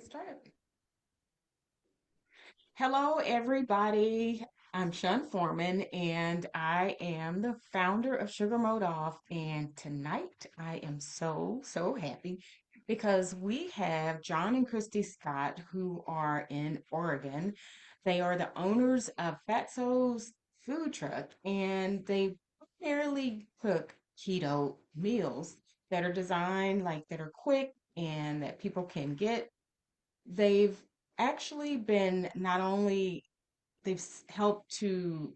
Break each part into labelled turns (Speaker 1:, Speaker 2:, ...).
Speaker 1: Get started. Hello, everybody. I'm Shun Foreman, and I am the founder of Sugar Mode Off. And tonight, I am so happy because we have John and Kristi Scott, who are in Oregon. They are the owners of Fatsos Food Truck, and they primarily cook keto meals that are designed that are quick and that people can get. They've actually been not only helped to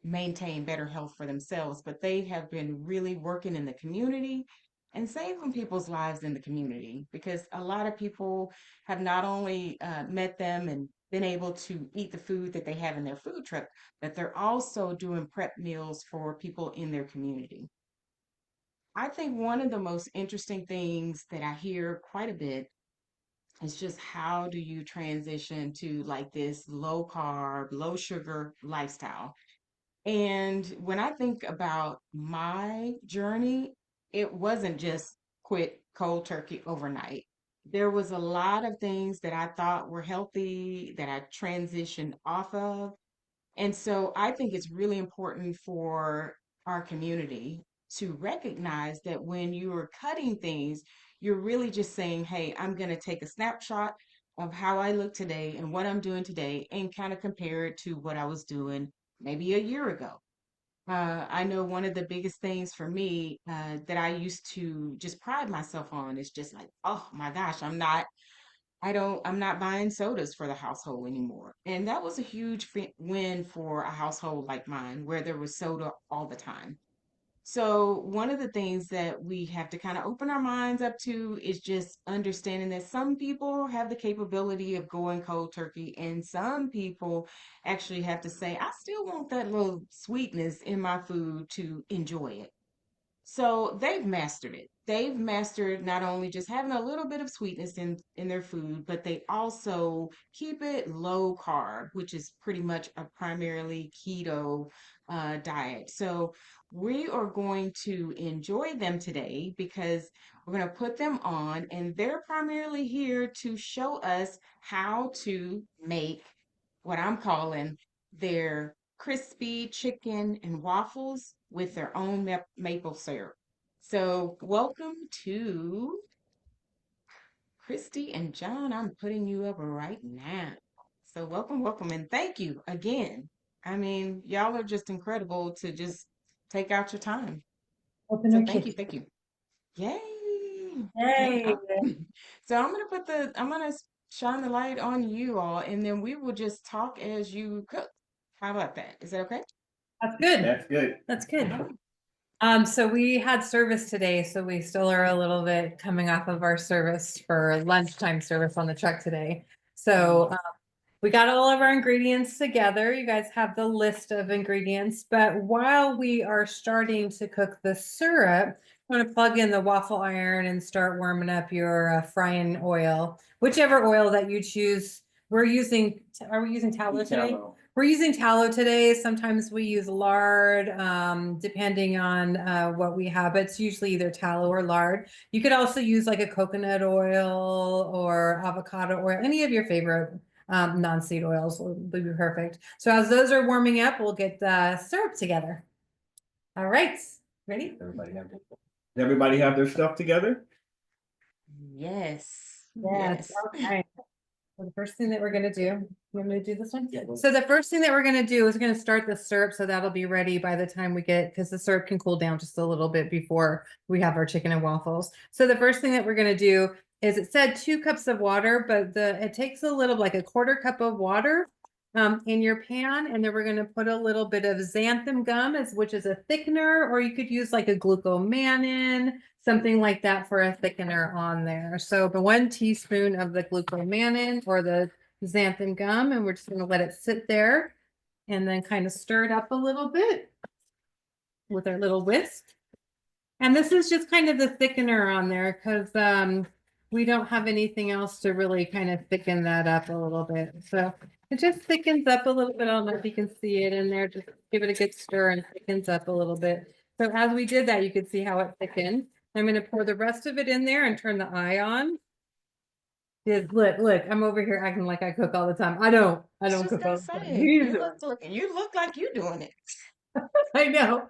Speaker 1: maintain better health for themselves, but they have been really working in the community and saving people's lives in the community because a lot of people have not only met them and been able to eat the food that they have in their food truck, but they're also doing prep meals for people in their community. I think one of the most interesting things that I hear quite a bit, it's just how do you transition to like this low carb, low sugar lifestyle? And when I think about my journey, it wasn't just quit cold turkey overnight. There was a lot of things that I thought were healthy that I transitioned off of. And so I think it's really important for our community to recognize that when you are cutting things, you're really just saying, hey, I'm going to take a snapshot of how I look today and what I'm doing today and kind of compare it to what I was doing maybe a year ago. I know one of the biggest things for me that I used to just pride myself on is just like, oh my gosh, I'm not buying sodas for the household anymore. And that was a huge win for a household like mine where there was soda all the time. So, one of the things that we have to kind of open our minds up to is just understanding that some people have the capability of going cold turkey, and some people actually have to say, I still want that little sweetness in my food to enjoy it. So they've mastered it. They've mastered not only just having a little bit of sweetness in their food, but they also keep it low carb, which is pretty much a primarily keto diet. So we are going to enjoy them today because we're going to put them on, and they're primarily here to show us how to make what I'm calling their crispy chicken and waffles with their own maple syrup. So, welcome to Kristi and John. I'm putting you up right now. So, welcome, and thank you again. I mean, y'all are just incredible to just take out your time.
Speaker 2: Open
Speaker 1: So,
Speaker 2: no kitty.
Speaker 1: thank you. Yay! Yay!
Speaker 2: Yay.
Speaker 1: So, I'm gonna shine the light on you all, and then we will just talk as you cook. How about that? Is that okay?
Speaker 2: That's good.
Speaker 3: That's good.
Speaker 2: That's good.
Speaker 1: All
Speaker 2: So we had service today, so we still are a little bit coming off of our service for lunchtime service on the truck today. So
Speaker 1: right.
Speaker 2: we got all of our ingredients together. You guys have the list of ingredients, but while we are starting to cook the syrup, I'm going to plug in the waffle iron and start warming up your frying oil, whichever oil that you choose. Are we using tallow today?
Speaker 3: Tallow.
Speaker 2: We're using tallow today. Sometimes we use lard, depending on what we have. But it's usually either tallow or lard. You could also use like a coconut oil or avocado oil, any of your favorite non-seed oils will be perfect. So as those are warming up, we'll get the syrup together. All right, ready?
Speaker 3: Does everybody have their stuff together?
Speaker 1: Yes.
Speaker 2: Yes.
Speaker 1: Yes.
Speaker 2: All right. So the first thing that we're gonna do, you want me to do this one?
Speaker 3: Yeah.
Speaker 2: So the first thing that we're gonna do is we're gonna start the syrup, so that'll be ready by the time we get, because the syrup can cool down just a little bit before we have our chicken and waffles. So the first thing that we're gonna do is, it said 2 cups of water, but it takes a little, like a 1/4 cup of water in your pan, and then we're gonna put a little bit of xanthan gum, which is a thickener, or you could use like a glucomannan, something like that for a thickener on there. So the 1 teaspoon of the glucomannan or the xanthan gum, and we're just going to let it sit there and then kind of stir it up a little bit with our little whisk. And this is just kind of the thickener on there because we don't have anything else to really kind of thicken that up a little bit. So it just thickens up a little bit. I don't know if you can see it in there. Just give it a good stir and thickens up a little bit. So as we did that, you could see how it thickened. I'm going to pour the rest of it in there and turn the eye on. Look, I'm over here acting like I cook all the time. I don't
Speaker 1: It's just
Speaker 2: cook all
Speaker 1: gonna
Speaker 2: the time.
Speaker 1: say
Speaker 2: He's doing
Speaker 1: you look like you doing it.
Speaker 2: I know.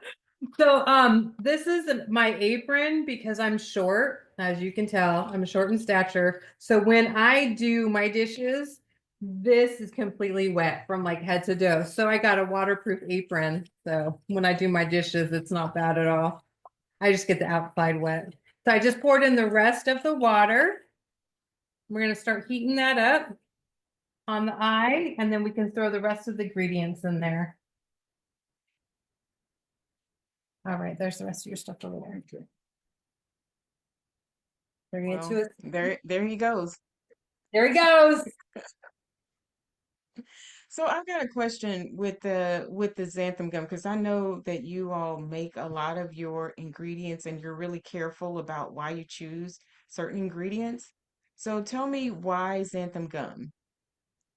Speaker 2: So, this is my apron because I'm short, as you can tell, I'm short in stature. So when I do my dishes, this is completely wet from like head to toe. So I got a waterproof apron. So when I do my dishes, it's not bad at all. I just get the outside wet. So I just poured in the rest of the water. We're gonna start heating that up on the eye, and then we can throw the rest of the ingredients in there. All right, there's the rest of your stuff over there.
Speaker 3: Okay.
Speaker 2: Bring it
Speaker 1: Well,
Speaker 2: to us.
Speaker 1: there he goes.
Speaker 2: There he goes.
Speaker 1: So I've got a question with the xanthan gum because I know that you all make a lot of your ingredients and you're really careful about why you choose certain ingredients. So tell me why xanthan gum?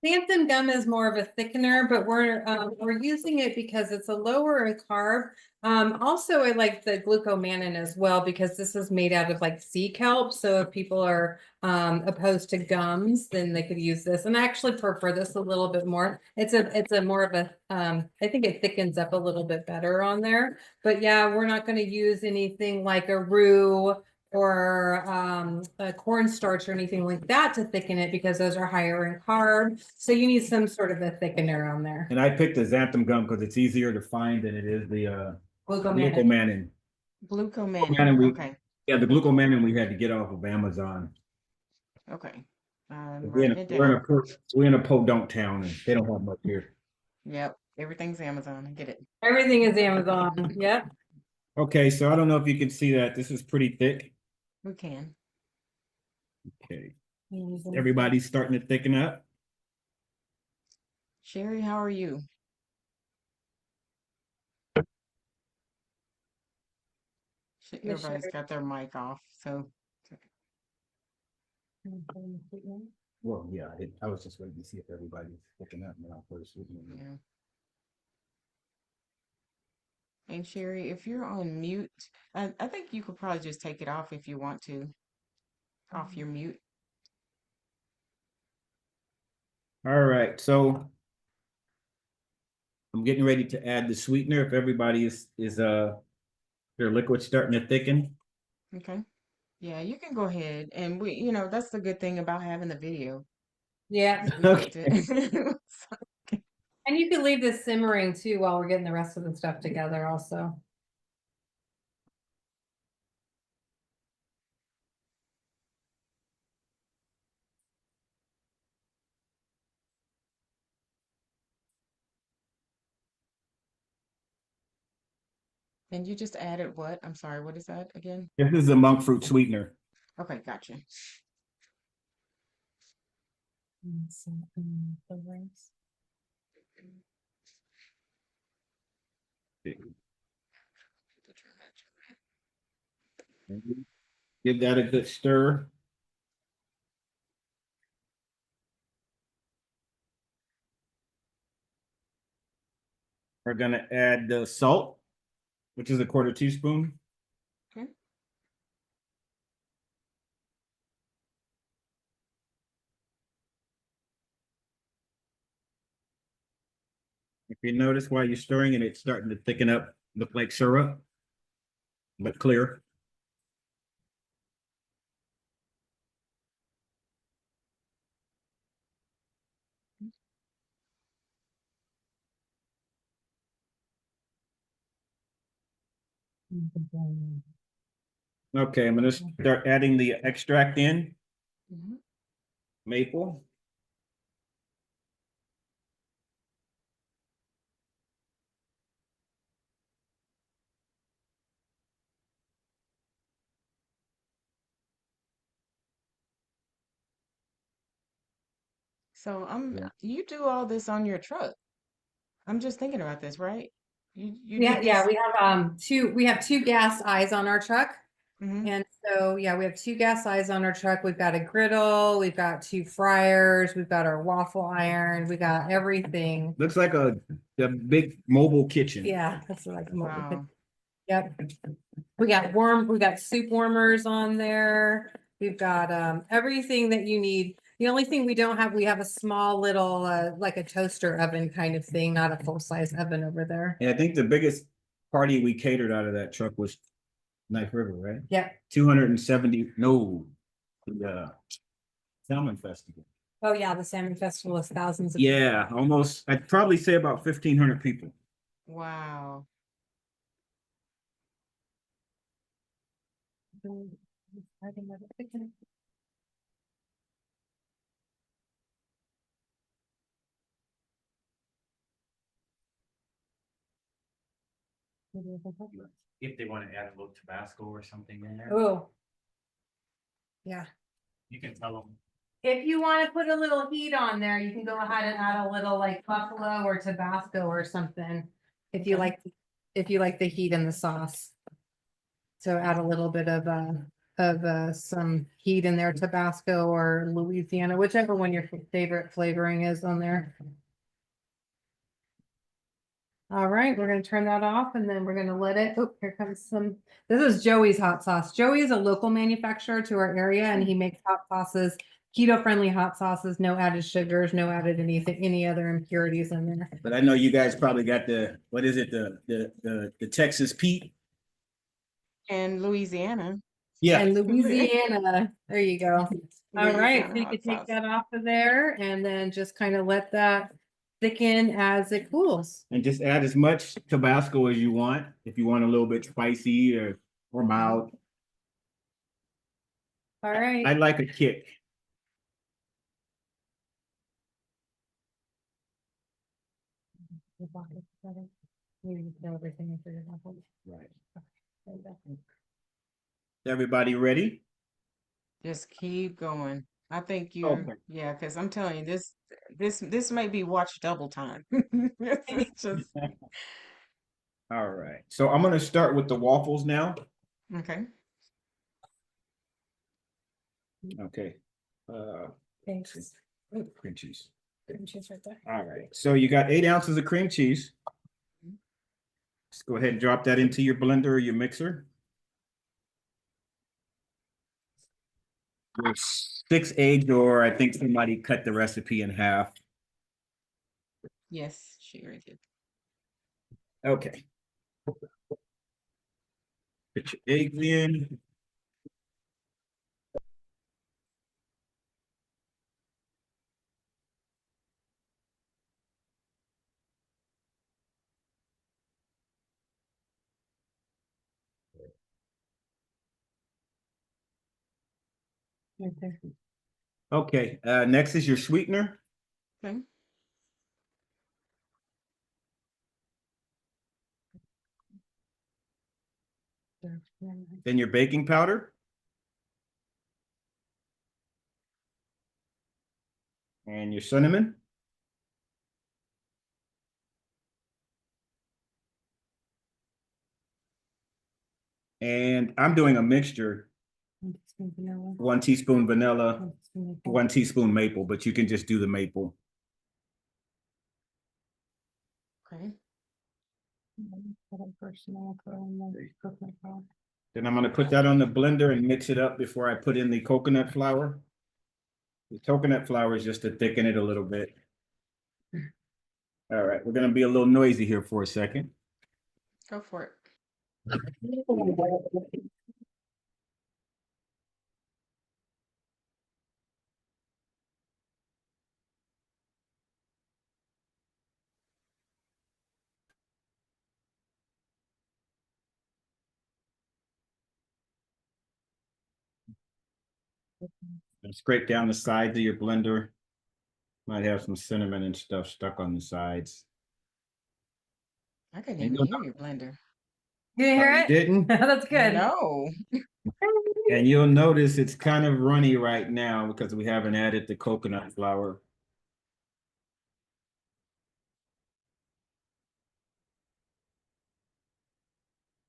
Speaker 2: Xanthan gum is more of a thickener, but we're using it because it's a lower in carb. Also I like the glucomannan as well because this is made out of like sea kelp. So if people are opposed to gums, then they could use this. And I actually prefer this a little bit more. It's a more of a I think it thickens up a little bit better on there. But yeah, we're not going to use anything like a roux or a cornstarch or anything like that to thicken it because those are higher in carb. So you need some sort of a thickener on there.
Speaker 3: And I picked the xanthan gum because it's easier to find than it is the
Speaker 2: Glucomannan.
Speaker 3: glucomannan.
Speaker 1: Glucomannan.
Speaker 3: Glucomannan
Speaker 1: Okay.
Speaker 3: the glucomannan we had to get off of Amazon.
Speaker 1: Okay.
Speaker 3: We're in
Speaker 1: Writing it
Speaker 3: we're in
Speaker 1: down.
Speaker 3: a we're in a podunk town and they don't have much here.
Speaker 1: Yep. Everything's Amazon. I get it.
Speaker 2: Everything is Amazon. Yep.
Speaker 3: Okay, so I don't know if you can see that. This is pretty thick.
Speaker 1: We can.
Speaker 3: Okay. Everybody's starting to thicken up.
Speaker 1: Sherry, how are you? Everybody's got their mic off, so
Speaker 3: Well, yeah, I was just waiting to see if everybody's thicking up now first.
Speaker 1: yeah. And Sherry, if you're on mute, I think you could probably just take it off if you want to, off your mute.
Speaker 3: All right, so I'm getting ready to add the sweetener. If everybody is their liquid starting to thicken.
Speaker 1: Okay. Yeah, you can go ahead. And that's the good thing about having the video.
Speaker 2: Yeah.
Speaker 1: We get to
Speaker 2: And you can leave this simmering too while we're getting the rest of the stuff together also.
Speaker 1: And you just added what? I'm sorry, what is that again?
Speaker 3: This is a monk fruit sweetener.
Speaker 1: Okay, gotcha.
Speaker 3: Give that a good stir. We're gonna add the salt, which is a quarter teaspoon.
Speaker 1: Okay.
Speaker 3: If you notice while you're stirring it, it's starting to thicken up, look like syrup, but clear. Okay, I'm gonna start adding the extract in,
Speaker 1: Mhm.
Speaker 3: maple.
Speaker 1: So
Speaker 3: Yeah.
Speaker 1: you do all this on your truck. I'm just thinking about this, right? You
Speaker 2: Yeah,
Speaker 1: did
Speaker 2: yeah,
Speaker 1: this.
Speaker 2: we have two gas eyes on our truck.
Speaker 1: Hmm.
Speaker 2: And so, yeah, we have two gas eyes on our truck. We've got a griddle, we've got two fryers, we've got our waffle iron, we got everything.
Speaker 3: Looks like a big mobile kitchen.
Speaker 2: Yeah, that's like a mobile kitchen.
Speaker 1: Wow.
Speaker 2: Yep. We got soup warmers on there. We've got everything that you need. The only thing we don't have, we have a small little, like a toaster oven kind of thing, not a full-size oven over there.
Speaker 3: And I think the biggest party we catered out of that truck was Knife River, right?
Speaker 2: Yep.
Speaker 3: 270, no, the Salmon Festival.
Speaker 2: Oh, yeah, the Salmon Festival is thousands of.
Speaker 3: Yeah, almost, I'd probably say about 1,500 people.
Speaker 1: Wow.
Speaker 3: If they want to add a little Tabasco or something in there,
Speaker 2: Oh. Yeah.
Speaker 3: you can tell them.
Speaker 2: If you want to put a little heat on there, you can go ahead and add a little like buffalo or Tabasco or something. If you
Speaker 1: Okay.
Speaker 2: like the heat in the sauce. So add a little bit of some heat in there, Tabasco or Louisiana, whichever one your favorite flavoring is on there. All right, we're gonna turn that off and then we're gonna let it, oh, here comes some, this is Joey's hot sauce. Joey is a local manufacturer to our area and he makes hot sauces, keto-friendly hot sauces, no added sugars, no added anything, any other impurities in there.
Speaker 3: But I know you guys probably got the, what is it, the Texas Pete?
Speaker 1: And Louisiana.
Speaker 3: Yeah,
Speaker 2: And Louisiana, there you go. All right,
Speaker 1: Louisiana
Speaker 2: so you
Speaker 1: hot
Speaker 2: can take
Speaker 1: sauce.
Speaker 2: that off of there and then just kind of let that thicken as it cools.
Speaker 3: and just add as much Tabasco as you want, if you want a little bit spicy or mild.
Speaker 2: All right.
Speaker 3: I like a kick.
Speaker 2: Maybe throw everything into your waffle.
Speaker 3: Right.
Speaker 2: There you go.
Speaker 3: Everybody ready?
Speaker 1: Just keep going. I think you're,
Speaker 3: Okay.
Speaker 1: yeah, because I'm telling you, this may be watch double time. It's just
Speaker 3: All right. So I'm gonna start with the waffles now.
Speaker 1: okay.
Speaker 3: Okay.
Speaker 2: Thanks.
Speaker 3: Cream cheese.
Speaker 2: Cream cheese right there.
Speaker 3: All right. So you got 8 ounces of cream cheese. Just go ahead and drop that into your blender or your mixer. There's 6 eggs, or I think somebody cut the recipe in half.
Speaker 1: Yes, she already did.
Speaker 3: Okay. Put your eggs in.
Speaker 2: Right there.
Speaker 3: Okay. Next is your sweetener.
Speaker 1: Okay.
Speaker 3: Then your baking powder. And your cinnamon. And I'm doing a mixture.
Speaker 2: 1 teaspoon vanilla.
Speaker 3: 1 teaspoon vanilla,
Speaker 2: 1 teaspoon maple.
Speaker 3: 1 teaspoon maple, but you can just do the maple.
Speaker 1: Okay.
Speaker 3: Then I'm gonna put that on the blender and mix it up before I put in the coconut flour. The coconut flour is just to thicken it a little bit. All right, we're gonna be a little noisy here for a second.
Speaker 1: Go for it.
Speaker 3: And scrape down the sides of your blender. Might have some cinnamon and stuff stuck on the sides.
Speaker 1: I couldn't
Speaker 3: And
Speaker 1: even hear your blender.
Speaker 2: You hear
Speaker 3: you
Speaker 2: it?
Speaker 3: didn't?
Speaker 2: That's good.
Speaker 1: No.
Speaker 3: And you'll notice it's kind of runny right now because we haven't added the coconut flour.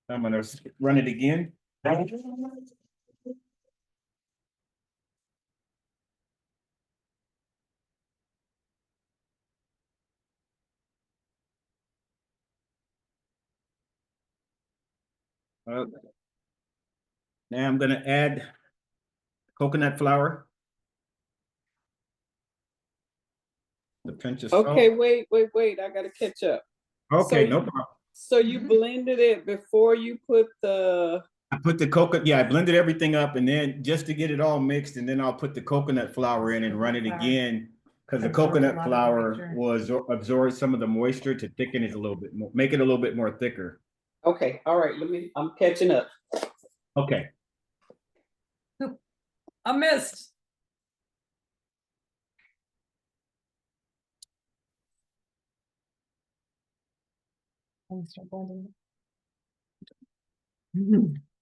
Speaker 3: I'm gonna run it again. Okay. Now I'm gonna add coconut flour. The pinch of
Speaker 4: Okay,
Speaker 3: salt.
Speaker 4: wait. I gotta catch up.
Speaker 3: Okay,
Speaker 4: So
Speaker 3: no problem.
Speaker 4: So you blended it before you put the,
Speaker 3: I put the coconut, yeah, I blended everything up and then just to get it all mixed, and then I'll put the coconut flour in and run it again. Because the
Speaker 2: Absorbs a
Speaker 3: coconut
Speaker 2: lot of the
Speaker 3: flour
Speaker 2: moisture.
Speaker 3: was absorbs some of the moisture to thicken it a little bit more, make it a little bit more thicker.
Speaker 4: okay, all right, I'm catching up.
Speaker 3: Okay.
Speaker 2: I missed.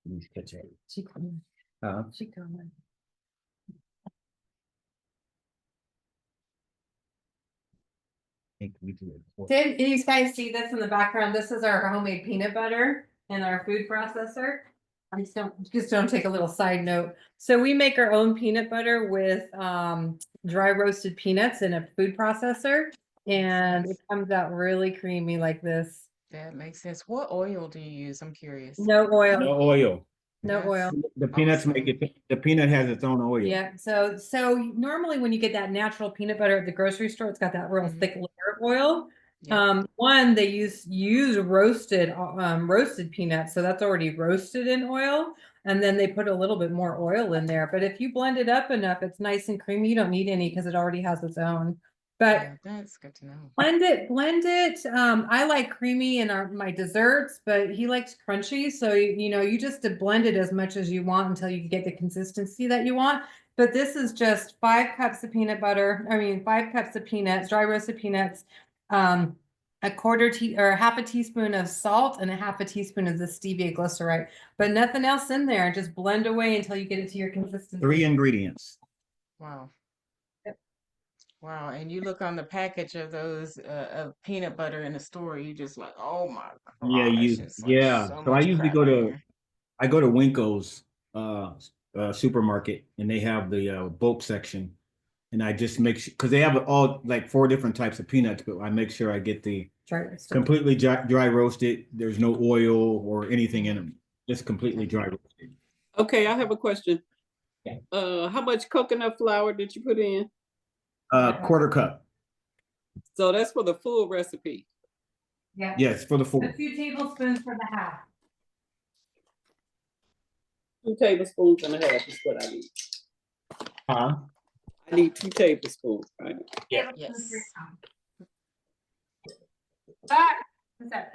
Speaker 3: Please catch it.
Speaker 2: She coming.
Speaker 3: Uh,
Speaker 2: She coming. Did you guys see this in the background? This is our homemade peanut butter in our food processor. I just don't take a little side note. So we make our own peanut butter with dry roasted peanuts in a food processor, and it comes out really creamy like this.
Speaker 1: That makes sense. What oil do you use? I'm curious.
Speaker 2: No oil.
Speaker 3: no oil.
Speaker 2: No oil.
Speaker 3: The peanuts
Speaker 1: Awesome.
Speaker 3: make it, the peanut has its own oil.
Speaker 2: Yeah. So normally when you get that natural peanut butter at the grocery store, it's got that real
Speaker 1: Mhm.
Speaker 2: thick layer of oil.
Speaker 1: Yep.
Speaker 2: One, they use roasted peanuts, so that's already roasted in oil, and then they put a little bit more oil in there. But if you blend it up enough, it's nice and creamy. You don't need any because it already has its own. But
Speaker 1: Yeah, that's good to know.
Speaker 2: blend it. I like creamy in my desserts, but he likes crunchy. So you just blend it as much as you want until you get the consistency that you want. But this is just 5 cups of peanut butter. 5 cups of peanuts, dry roasted peanuts, a half a teaspoon of salt, and a half a teaspoon of the stevia glycerite. But nothing else in there. Just blend away until you get it to your consistency.
Speaker 3: 3 ingredients.
Speaker 1: Wow.
Speaker 2: Yep.
Speaker 1: Wow. And you look on the package of those of peanut butter in the store, you just like, oh my
Speaker 3: Yeah,
Speaker 1: gosh, it's like so
Speaker 3: so I
Speaker 1: much
Speaker 3: usually
Speaker 1: crap in here.
Speaker 3: I go to Winco's supermarket, and they have the bulk section, and I just make sure, because they have all like 4 different types of peanuts, but I make sure I get the
Speaker 2: Dry roasted.
Speaker 3: completely dry roasted. There's no oil or anything in them, just completely dry roasted.
Speaker 4: Okay, I have a question.
Speaker 3: Yeah.
Speaker 4: How much coconut flour did you put in?
Speaker 3: 1/4 cup.
Speaker 4: So that's for the full recipe.
Speaker 2: Yeah.
Speaker 3: Yes, for the
Speaker 2: A
Speaker 3: 4.
Speaker 2: 2 tablespoons for the half.
Speaker 4: 2 tablespoons and a half is what I need.
Speaker 3: Huh?
Speaker 4: I need 2 tablespoons, right?
Speaker 3: Yeah.
Speaker 1: Yes.
Speaker 2: Is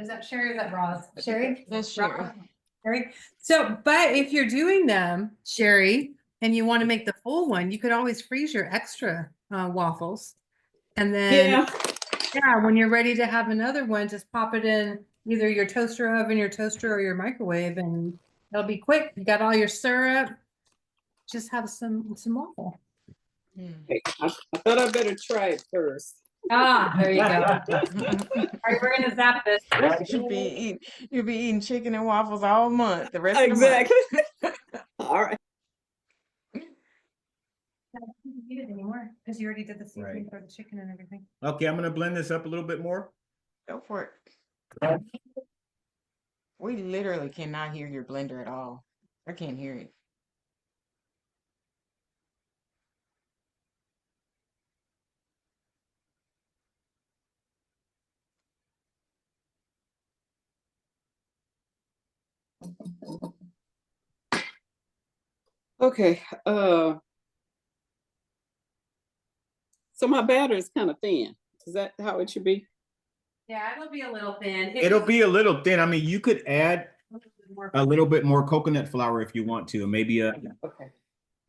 Speaker 2: that Sherry or is that Roz? Sherry?
Speaker 1: That's Sherry.
Speaker 2: Roz? Sherry. So, but if you're doing them, Sherry, and you want to make the full one, you could always freeze your extra waffles. And then, yeah, when you're ready to have another one, just pop it in either your toaster oven, your toaster, or your microwave, and it'll be quick. You got all your syrup. Just have some waffle.
Speaker 4: Okay, I thought I better try it first.
Speaker 2: Ah, there you go. All right, we're gonna zap this.
Speaker 1: You'll be eating chicken and waffles all month, the rest of the
Speaker 4: Exactly. All right.
Speaker 2: I don't need it anymore because you already did the seasoning
Speaker 3: Right.
Speaker 2: for the chicken and everything.
Speaker 3: Okay, I'm gonna blend this up a little bit more.
Speaker 1: month. Go for it. We literally cannot hear your blender at all. I can't hear it.
Speaker 4: Okay. So my batter is kind of thin. Is that how it should be?
Speaker 2: Yeah, it'll be a little thin.
Speaker 3: It'll be a little thin. I mean, you could add
Speaker 2: more.
Speaker 3: a little bit more coconut flour if you want to, maybe
Speaker 4: Okay.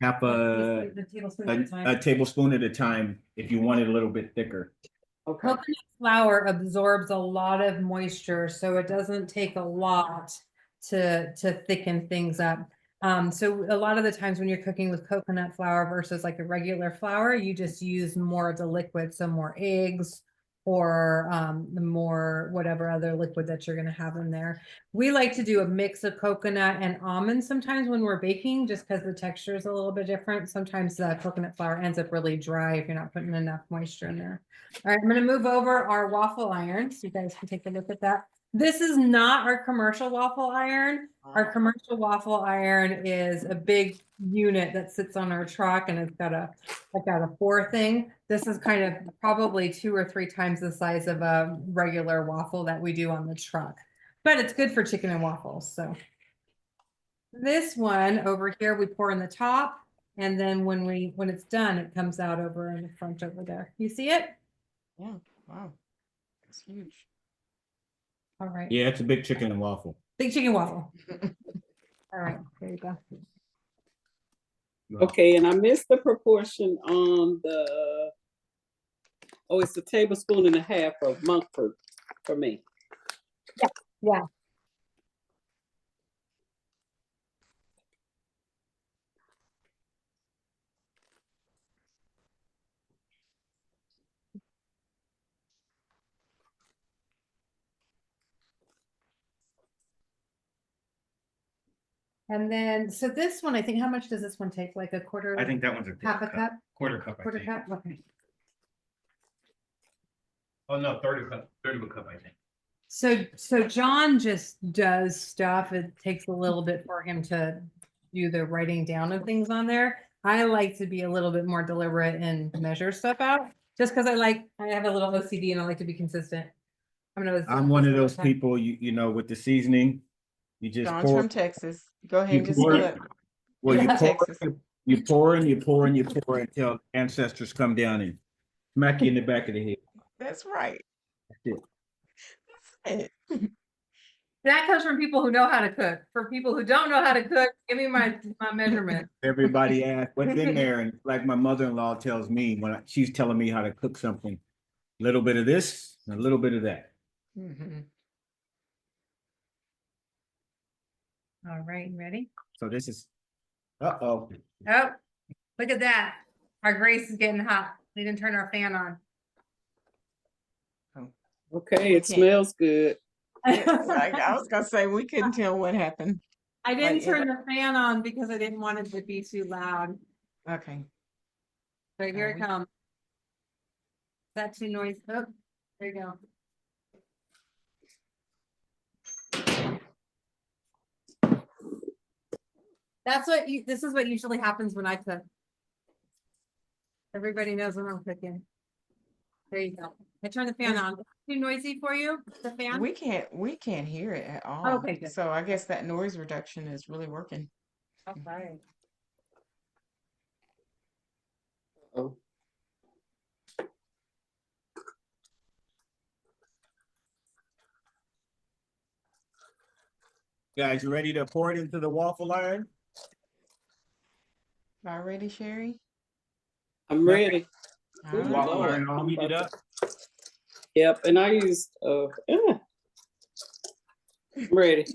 Speaker 3: half a
Speaker 2: tablespoon at a time.
Speaker 3: a tablespoon at a time if you want it a little bit thicker.
Speaker 4: Okay.
Speaker 2: Coconut flour absorbs a lot of moisture, so it doesn't take a lot to thicken things up. So a lot of the times when you're cooking with coconut flour versus like a regular flour, you just use more of the liquid, so more eggs or the more whatever other liquid that you're going to have in there. We like to do a mix of coconut and almond sometimes when we're baking, just because the texture is a little bit different. Sometimes the coconut flour ends up really dry if you're not putting enough moisture in there. All right, I'm going to move over our waffle iron so you guys can take a look at that. This is not our commercial waffle iron. Our commercial waffle iron is a big unit that sits on our truck and it's got a 4 thing. This is kind of probably 2 or 3 times the size of a regular waffle that we do on the truck. But it's good for chicken and waffles, so. This one over here, we pour in the top, and then when it's done, it comes out over in the front over there. You see it?
Speaker 1: Yeah. Wow. It's huge.
Speaker 2: All right.
Speaker 3: Yeah, it's a big chicken and waffle.
Speaker 2: Big chicken waffle. All right, there you go.
Speaker 4: Okay, and I missed the proportion on the, oh, it's a tablespoon and a half of monk fruit for me.
Speaker 2: Yeah. And then, so this one, I think, how much does this one take? Like a quarter?
Speaker 3: I think that one's a
Speaker 2: Half a cup?
Speaker 3: Quarter cup, I
Speaker 2: Quarter
Speaker 3: think.
Speaker 2: cup? Okay.
Speaker 3: Oh, no, third of a cup, I think.
Speaker 2: So John just does stuff. It takes a little bit for him to do the writing down of things on there. I like to be a little bit more deliberate and measure stuff out, just because I have a little OCD and I like to be consistent.
Speaker 3: I'm one of those people, you know, with the seasoning, you just
Speaker 1: John's
Speaker 3: pour.
Speaker 1: from Texas. Go ahead
Speaker 3: You
Speaker 1: and just
Speaker 3: pour
Speaker 1: spill
Speaker 3: it.
Speaker 1: it.
Speaker 3: Well,
Speaker 1: You're
Speaker 3: you
Speaker 1: from
Speaker 3: pour,
Speaker 1: Texas.
Speaker 3: you pour and you pour and you pour until ancestors come down and smack you in the back of the head.
Speaker 1: That's right.
Speaker 3: That's it.
Speaker 1: That's it.
Speaker 2: That comes from people who know how to cook. For people who don't know how to cook, give me my measurement.
Speaker 3: Everybody asks what's in there, and like my mother-in-law tells me when she's telling me how to cook something, a little bit of this and a little bit of that.
Speaker 1: Mhm.
Speaker 2: All right, you ready?
Speaker 3: So this is, uh-oh.
Speaker 2: Oh, look at that. Our Grace is getting hot. We didn't turn our fan on.
Speaker 4: Okay, it smells good.
Speaker 1: I was gonna say we couldn't tell what happened.
Speaker 2: I didn't
Speaker 1: Like,
Speaker 2: turn the fan on because I didn't want it to be too loud.
Speaker 1: Okay.
Speaker 2: So here it
Speaker 1: we-
Speaker 2: comes. Is that too noisy? Oh, there you go. This is what usually happens when I cook. Everybody knows when I'm cooking. There you go. I turn the fan on. Too noisy for you, the fan?
Speaker 1: We can't hear it at all.
Speaker 2: Okay, good.
Speaker 1: So I guess that noise reduction is really working.
Speaker 2: Okay.
Speaker 4: Oh.
Speaker 3: Guys, you ready to pour it into the waffle iron?
Speaker 1: All ready, Sherry?
Speaker 4: I'm ready.
Speaker 1: All right.
Speaker 3: Waffle
Speaker 4: Lord.
Speaker 3: iron all heated up.
Speaker 4: Yep, and I used, ready.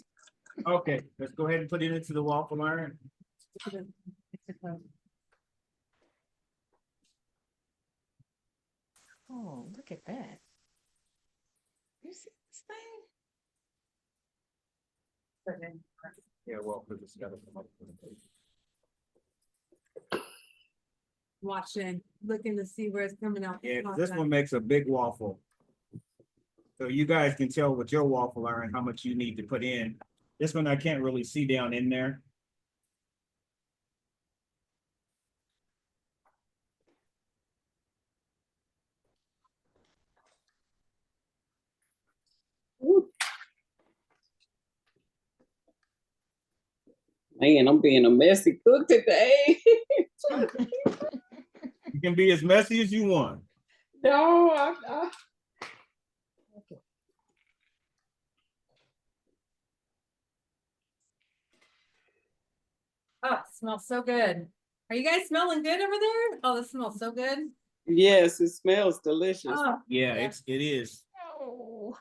Speaker 3: Okay, let's go ahead and put it into the waffle iron.
Speaker 1: Oh, look at that. You see this thing?
Speaker 3: Yeah, well, because it's got to come up.
Speaker 2: Watching, looking to see where it's coming out.
Speaker 3: Yeah, this one makes a big waffle. So you guys can tell with your waffle iron how much you need to put in. This one I can't really see down in there.
Speaker 4: Man, I'm being a messy cook today.
Speaker 3: You can be as messy as you want.
Speaker 4: No, I
Speaker 2: Oh, it smells so good. Are you guys smelling good over there? Oh, this smells so good.
Speaker 4: yes, it smells delicious.
Speaker 2: Oh,
Speaker 3: Yeah, it is.
Speaker 1: Oh.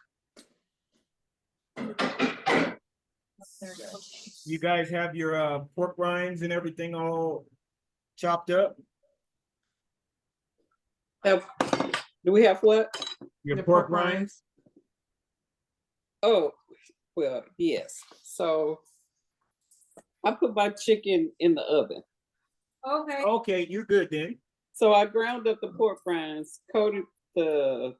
Speaker 3: You guys have your pork rinds and everything all chopped up?
Speaker 4: Do we have what?
Speaker 3: Your
Speaker 1: The
Speaker 3: pork rinds?
Speaker 4: Oh, well, yes. So I put my chicken in the oven.
Speaker 2: okay.
Speaker 3: Okay, you're good then.
Speaker 4: So I ground up the pork rinds, coated the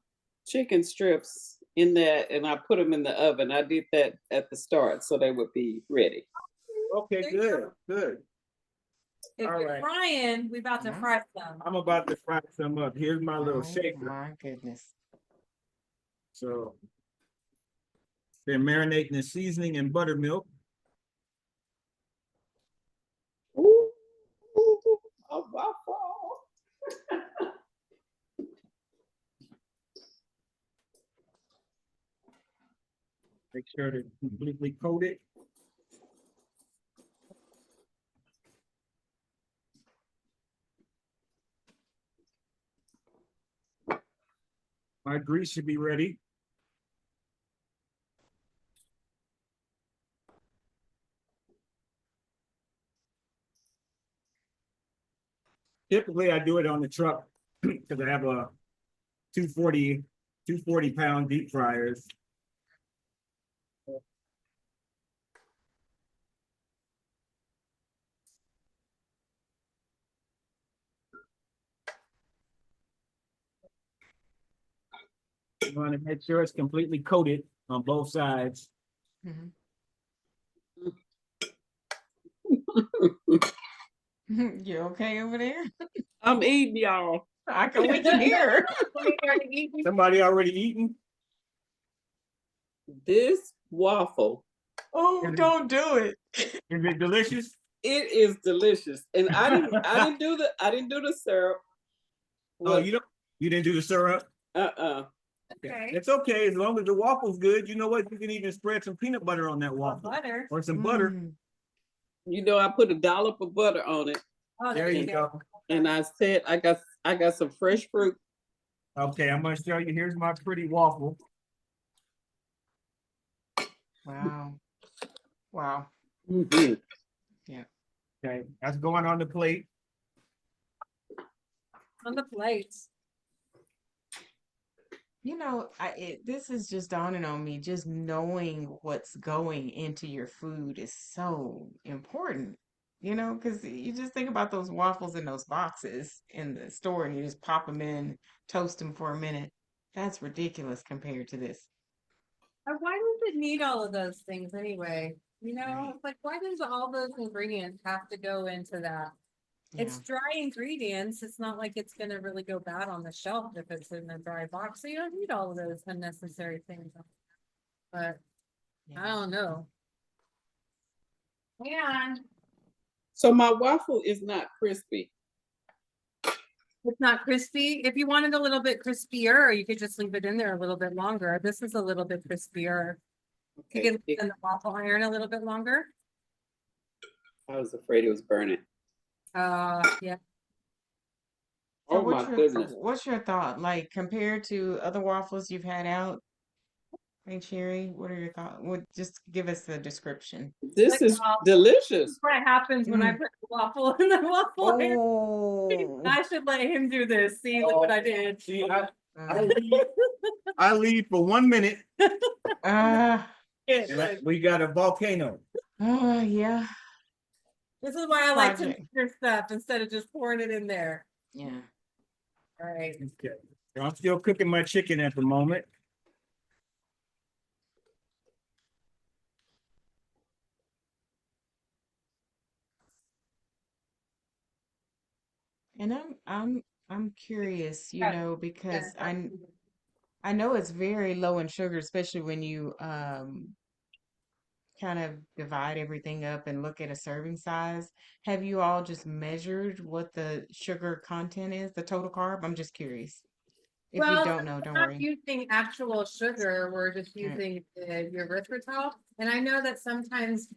Speaker 4: chicken strips in that, and I put them in the oven. I did that at the start, so they would be ready.
Speaker 3: Okay, good, good.
Speaker 2: If
Speaker 3: All
Speaker 2: you're
Speaker 3: right.
Speaker 2: frying, we about to
Speaker 1: Mhm.
Speaker 2: fry some.
Speaker 3: I'm about to fry some up. Here's my little
Speaker 1: Oh
Speaker 3: shaker.
Speaker 1: my goodness.
Speaker 3: So they're marinating and seasoning in buttermilk.
Speaker 4: Ooh, a waffle.
Speaker 3: Make sure they're completely coated. My grease should be ready. Typically, I do it on the truck because I have a 240 pound deep fryers. You want to make sure it's completely coated on both sides.
Speaker 1: Mhm. You okay over there?
Speaker 4: I'm eating, y'all.
Speaker 1: We can hear.
Speaker 3: Somebody already eaten?
Speaker 4: This waffle,
Speaker 1: Oh, don't do it.
Speaker 3: Is it delicious?
Speaker 4: it is delicious, and I didn't do the syrup.
Speaker 3: Oh,
Speaker 4: What?
Speaker 3: you didn't do the syrup?
Speaker 4: Uh-uh.
Speaker 2: Okay.
Speaker 3: It's okay as long as the waffle's good. You know what? You can even spread some peanut butter on that waffle
Speaker 2: Butter.
Speaker 3: or some butter.
Speaker 1: Mm.
Speaker 4: You know, I put a dollop of butter on it,
Speaker 2: Oh,
Speaker 3: There you go.
Speaker 4: and I said I got some fresh fruit.
Speaker 3: Okay, I'm gonna show you. Here's my pretty waffle.
Speaker 1: Wow. Wow.
Speaker 4: Mhm.
Speaker 3: Okay, that's going on the plate.
Speaker 2: On the plates.
Speaker 1: You know, this is just dawning on me. Just knowing what's going into your food is so important. You know, because you just think about those waffles in those boxes in the store and you just pop them in, toast them for a minute. That's ridiculous compared to this.
Speaker 2: Why does it need all of those things anyway? You know,
Speaker 1: Right.
Speaker 2: it's like, why does all those ingredients have to go into that?
Speaker 1: Yeah.
Speaker 2: It's dry ingredients. It's not like it's gonna really go bad on the shelf if it's in a dry box. So you don't need all of those unnecessary things. But I
Speaker 1: Yeah.
Speaker 2: don't know. And
Speaker 4: So my waffle is not crispy.
Speaker 2: it's not crispy. If you wanted a little bit crispier, you could just leave it in there a little bit longer. This is a little bit crispier. You
Speaker 4: Okay.
Speaker 2: can leave it in the waffle iron a little bit longer.
Speaker 4: I was afraid it was burning.
Speaker 2: Yeah.
Speaker 1: So
Speaker 4: Oh my goodness.
Speaker 1: what's your thought? Like compared to other waffles you've had out? Hey Cherry, what are your thoughts? Just give us the description.
Speaker 4: This is delicious.
Speaker 2: What happens when I
Speaker 1: Mm.
Speaker 2: put the waffle in the waffle iron?
Speaker 1: Oh.
Speaker 2: I should let him do this. See, look what I did.
Speaker 3: See,
Speaker 1: Uh,
Speaker 3: I leave for 1 minute
Speaker 1: uh,
Speaker 3: and we got a volcano.
Speaker 1: yeah.
Speaker 2: This is why I like to
Speaker 1: Project.
Speaker 2: make your stuff instead of just pouring it in there.
Speaker 1: Yeah.
Speaker 2: All right.
Speaker 3: Okay. So I'm still cooking my chicken at the moment.
Speaker 1: And I'm curious, you
Speaker 2: Yeah.
Speaker 1: know, because I know it's very low in sugar, especially when you kind of divide everything up and look at a serving size. Have you all just measured what the sugar content is, the total carb? I'm just curious. If you
Speaker 2: Well,
Speaker 1: don't know, don't
Speaker 2: we're not
Speaker 1: worry.
Speaker 2: using actual sugar. We're just
Speaker 1: Right.
Speaker 2: using the erythritol. And I know that sometimes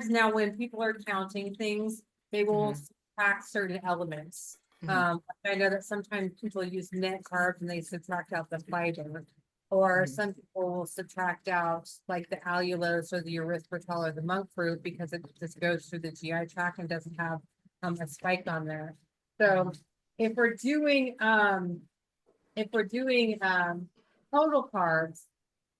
Speaker 2: now when people are counting things, they will
Speaker 1: Mhm.
Speaker 2: subtract certain elements.
Speaker 1: Mhm.
Speaker 2: I know that sometimes people use net carbs and they subtract out the fiber. Or
Speaker 1: Mhm.
Speaker 2: some people will subtract out like the allulose or the erythritol or the monk fruit because it just goes through the GI tract and doesn't have a spike on there. So if we're doing total carbs,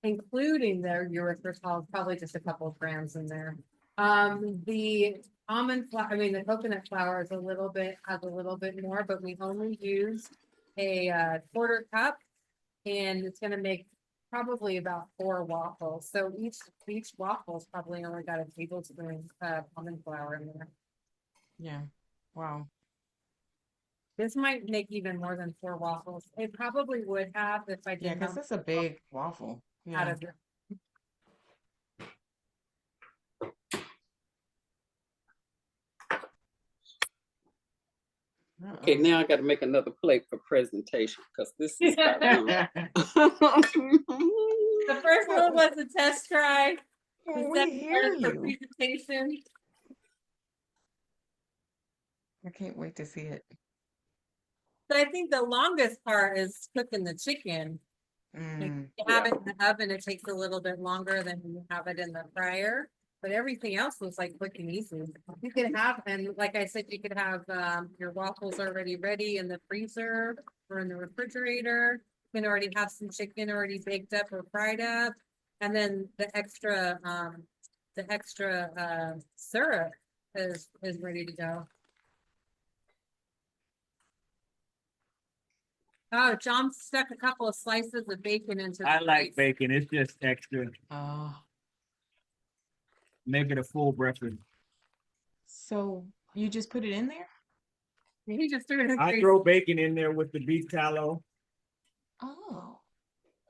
Speaker 2: including their erythritol, probably just a couple of grams in there. The the coconut flour is has a little bit more, but we only use a quarter cup, and it's gonna make probably about 4 waffles. So each waffle's probably only got a tablespoon of almond flour in there.
Speaker 1: Yeah. Wow.
Speaker 2: This might make even more than 4 waffles. It probably would have if I
Speaker 1: Yeah,
Speaker 2: didn't
Speaker 1: because
Speaker 2: have
Speaker 1: it's a big waffle.
Speaker 2: out
Speaker 1: Yeah.
Speaker 2: of it.
Speaker 4: Okay,
Speaker 1: Uh-oh.
Speaker 4: now I got to make another plate for presentation because this is about done.
Speaker 2: The first one was a test try. The
Speaker 1: Well, we
Speaker 2: second
Speaker 1: hear
Speaker 2: one is for
Speaker 1: you.
Speaker 2: presentation.
Speaker 1: I can't wait to see it.
Speaker 2: So I think the longest part is cooking the chicken. Like,
Speaker 1: Mm.
Speaker 2: you have it in the oven, it takes a little bit longer than when you have it in the fryer. But everything else was like quick and easy. You could have, and like I said, you could have your waffles already ready in the freezer or in the refrigerator. You can already have some chicken already baked up or fried up. And then the extra syrup is ready to go. Oh, John stuck a couple of slices of bacon into the
Speaker 3: I like
Speaker 2: rice.
Speaker 3: bacon. It's just extra.
Speaker 1: Oh,
Speaker 3: Make it a full breakfast.
Speaker 1: so you just put it in there?
Speaker 2: He just threw it in.
Speaker 3: I throw bacon in there with the beef tallow.
Speaker 1: Oh.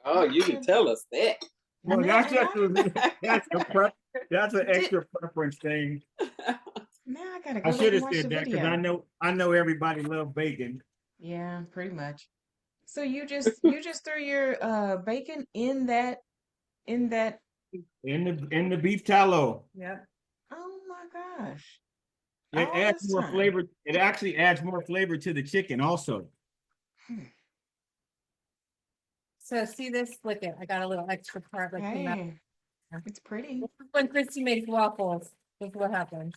Speaker 4: Oh, you can tell us that.
Speaker 3: Well,
Speaker 1: Now-
Speaker 3: that's
Speaker 1: and
Speaker 3: just that's a prep. That's an extra preference thing.
Speaker 1: Now I gotta
Speaker 3: I
Speaker 1: go back
Speaker 3: should
Speaker 1: and
Speaker 3: have
Speaker 1: watch the
Speaker 3: said that because
Speaker 1: video.
Speaker 3: I know everybody love bacon.
Speaker 1: Yeah, pretty much. So you just threw your bacon in that
Speaker 3: In the beef tallow.
Speaker 2: Yeah.
Speaker 1: oh my gosh.
Speaker 3: It
Speaker 1: All
Speaker 3: adds
Speaker 1: this
Speaker 3: more
Speaker 1: time.
Speaker 3: flavor. It actually adds more flavor to the chicken also.
Speaker 2: So see this? Look it. I got a little extra part that came out.
Speaker 1: Hey, it's pretty.
Speaker 2: This is when Kristi makes waffles. This is what happens.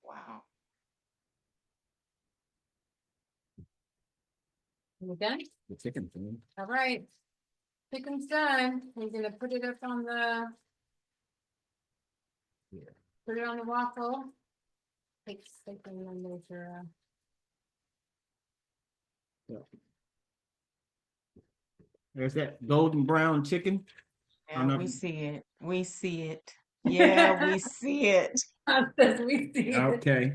Speaker 1: Wow.
Speaker 2: You done?
Speaker 3: The chicken thing.
Speaker 2: All right. Chicken's done. We're gonna put it up on the.
Speaker 3: Yeah.
Speaker 2: Put it on the waffle. Take something and measure.
Speaker 3: There's that golden brown chicken.
Speaker 1: Yeah,
Speaker 3: know.
Speaker 1: we see it. We see it. Yeah, we see it.
Speaker 2: As we see it.
Speaker 3: Okay.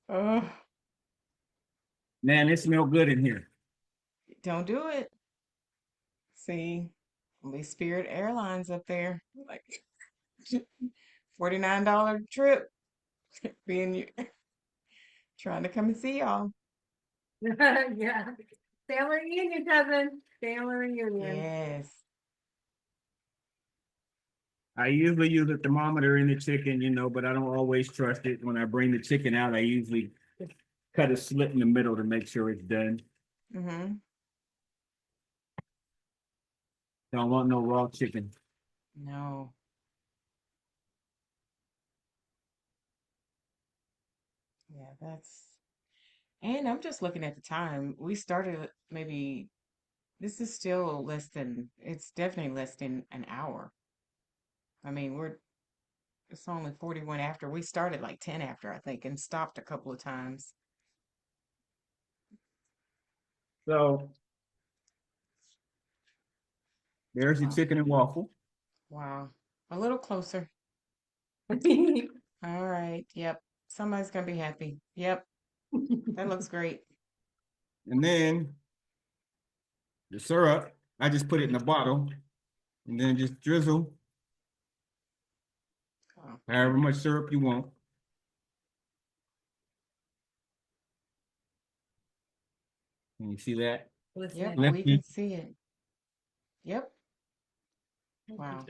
Speaker 1: Oh,
Speaker 3: Man, it smells good in here.
Speaker 1: don't do it. See, we Spirit Airlines up there. Like $49 trip. Being you trying to come and see y'all.
Speaker 2: Yeah. Family reunion, cousin. Family reunion.
Speaker 1: Yes.
Speaker 3: I usually use a thermometer in the chicken, but I don't always trust it. When I bring the chicken out, I usually cut a slit in the middle to make sure it's done.
Speaker 1: Mm-hmm.
Speaker 3: Don't want no raw chicken.
Speaker 1: No. Yeah, and I'm just looking at the time. We started maybe this is still it's definitely less than an hour. I mean, it's only 41 after. We started like 10 after, I think, and stopped a couple of times.
Speaker 3: So there's your
Speaker 1: Wow.
Speaker 3: chicken and waffle.
Speaker 1: Wow. A little closer. All right. Yep. Somebody's gonna be happy. Yep. That looks great.
Speaker 3: And then the syrup, I just put it in a bottle and then just drizzle
Speaker 1: Oh,
Speaker 3: however much syrup you want. Can you see that?
Speaker 1: yep,
Speaker 2: Listen.
Speaker 1: we can see it. Yep. Wow.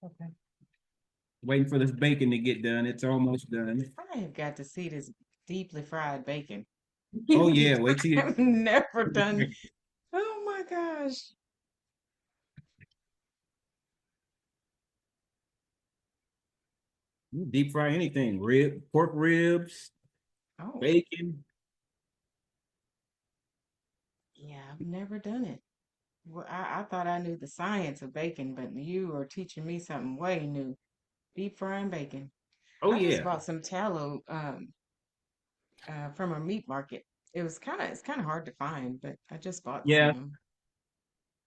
Speaker 2: Okay.
Speaker 3: Waiting for this bacon to get done. It's almost done.
Speaker 1: I have got to see this deeply fried bacon.
Speaker 3: Oh yeah, wait till you
Speaker 1: I've never done. Oh my gosh.
Speaker 3: deep fry anything. Pork ribs,
Speaker 1: Oh,
Speaker 3: bacon.
Speaker 1: yeah, I've never done it. Well, I thought I knew the science of bacon, but you are teaching me something way new. Deep frying bacon.
Speaker 3: Oh
Speaker 1: I just
Speaker 3: yeah.
Speaker 1: bought some tallow from a meat market. It's kind of hard to find, but I just bought
Speaker 3: Yeah,
Speaker 1: some.